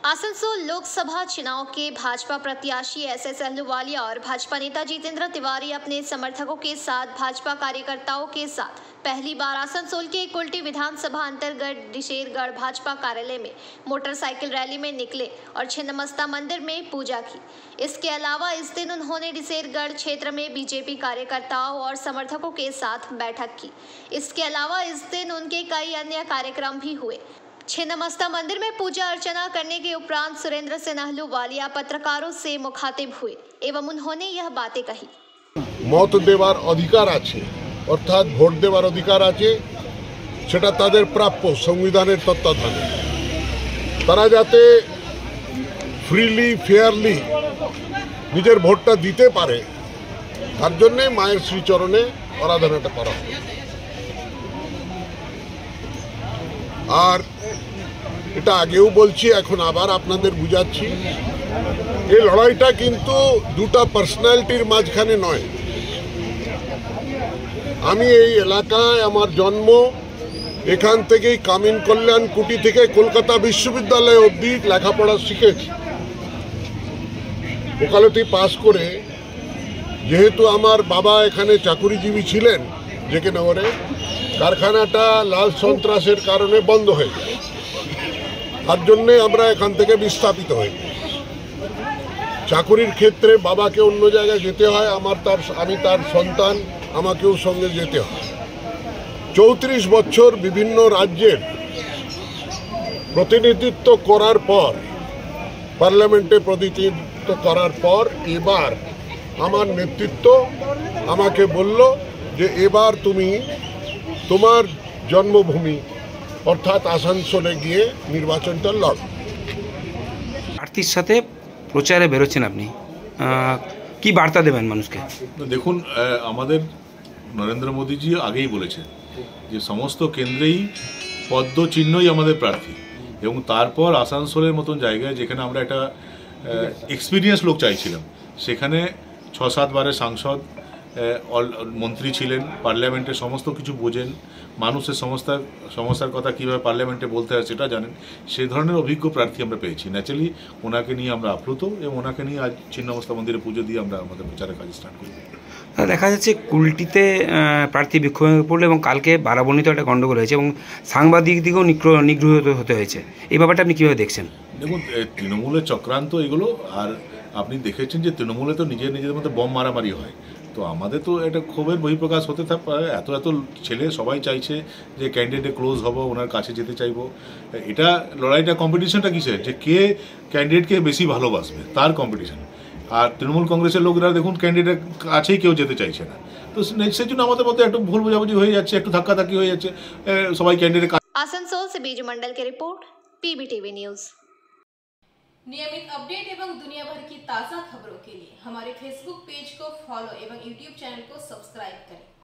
आसनसोल लोकसभा चुनाव के भाजपा प्रत्याशी एसएस अहलूवालिया और भाजपा नेता जितेंद्र तिवारी अपने समर्थकों के साथ भाजपा कार्यकर्ताओं के साथ पहली बार आसनसोल के कुल्टी विधानसभा अंतर्गत डिशेरगढ़ भाजपा कार्यालय में मोटरसाइकिल रैली में निकले और छिन्नमस्ता मंदिर में पूजा की। इसके अलावा इस दिन उन्होंने डिशेरगढ़ क्षेत्र में बीजेपी कार्यकर्ताओं और समर्थकों के साथ बैठक की। इसके अलावा इस दिन उनके कई अन्य कार्यक्रम भी हुए। छिन्नमस्ता मंदिर में पूजा अर्चना करने के उपरांत सुरेंद्र सिंह अहलूवालिया पत्रकारों से मुखातिब हुए एवं उन्होंने यह बातें कही। मत देवार अधिकार आछे अर्थात भोट देवार अधिकार आछे सेटा तादेर प्राप्य संविधानेर तत्त्वाधाने तारा जाते फ्रीली फेयारली निजेर भोटटा दिते पारे तार जन्य मायेर श्रीचरणे आराधनाटा करा और এটা আগেও বলছি এখন আবার আপনাদের বুঝাচ্ছি এই লড়াইটা কিন্তু দুটো পার্সোনালিটির মাঝখানে নয়। আমি এই এলাকায় আমার জন্ম, এখান থেকেই কামিন কল্যাণ কুটি থেকে কলকাতা বিশ্ববিদ্যালয় অবধি লেখাপড়া শিখেছি। ওকালতি পাস করে যেহেতু আমার বাবা এখানে চাকুরিজীবী ছিলেন জেকে নগরে, কারখানাটা লাল সন্ত্রাসের কারণে বন্ধ হয়ে যায়, তার জন্যে আমরা এখান থেকে বিস্থাপিত হই। চাকুরির ক্ষেত্রে বাবাকে অন্য জায়গায় যেতে হয়, আমি তার সন্তান, আমাকেও সঙ্গে যেতে হয়। 34 বছর বিভিন্ন রাজ্যের প্রতিনিধিত্ব করার পর, পার্লামেন্টে প্রতিনিধিত্ব করার পর এবার আমার নেতৃত্ব আমাকে বলল যে এবার তুমি তোমার জন্মভূমি অর্থাৎ আসানসোলে গিয়ে নির্বাচনটা লড়। প্রার্থীর সাথে প্রচারে বেরোচ্ছেন আপনি, কি বার্তা দেবেন মানুষকে? দেখুন, আমাদের নরেন্দ্র মোদীজি আগেই বলেছেন যে সমস্ত কেন্দ্রেই পদ্ম চিহ্নই আমাদের প্রার্থী, এবং তারপর আসানসোলের মতন জায়গায় যেখানে আমরা একটা এক্সপিরিয়েন্স লোক চাইছিলাম, সেখানে 6-7 বারের সাংসদ, মন্ত্রী ছিলেন, পার্লামেন্টে সমস্ত কিছু বোঝেন, মানুষের সমস্যার কথা কীভাবে পার্লামেন্টে বলতে হয় সেটা জানেন, সেই ধরনের অভিজ্ঞ প্রার্থী আমরা পেয়েছি। ন্যাচারালি ওনাকে নিয়ে আমরা আপ্লুত, এবং ওনাকে নিয়ে আজ ছিন্নমস্তা মন্দিরে পুজো দিয়ে আমরা আমাদের প্রচারের কাজ স্টার্ট করি। দেখা যাচ্ছে কুলটিতে প্রার্থী বিক্ষোভে পড়লো এবং কালকে বারাবণীতে একটা গণ্ডগোল হয়েছে এবং সাংবাদিক দিকেও নিগৃহীত হতে হয়েছে। এই ব্যাপারটা আপনি কীভাবে দেখছেন? দেখুন, তৃণমূলের চক্রান্ত এগুলো, আর আপনি দেখেছেন যে তৃণমূলে তো নিজেদের মধ্যে বম মারামারি হয়, তো আমাদের তো এটা ক্ষোভের বহিঃপ্রকাশ হতে থাকে। এত ছেলে সবাই চাইছে যে ক্যান্ডিডেটে ক্লোজ হবো, ওনার কাছে যেতে চাইবো। এটা লড়াইটা, কম্পিটিশনটা কিসের, যে কে ক্যান্ডিডেটকে বেশি ভালোবাসবে তার কম্পিটিশন। আর তৃণমূল কংগ্রেসের লোকরা দেখুন ক্যান্ডিডেট কাছেই কেউ যেতে চাইছে না, তো সেই জন্য আমাদের মধ্যে একটু ভুল বোঝাবুঝি হয়ে যাচ্ছে, একটু ধাক্কাধাক্কি হয়ে যাচ্ছে, সবাই ক্যান্ডিডেট। आसनसोल से बीजू मंडल की रिपोर्ट, PBTV न्यूज। नियमित अपडेट एवं दुनिया भर की ताज़ा खबरों के लिए हमारे फेसबुक पेज को फॉलो एवं यूट्यूब चैनल को सब्सक्राइब करें।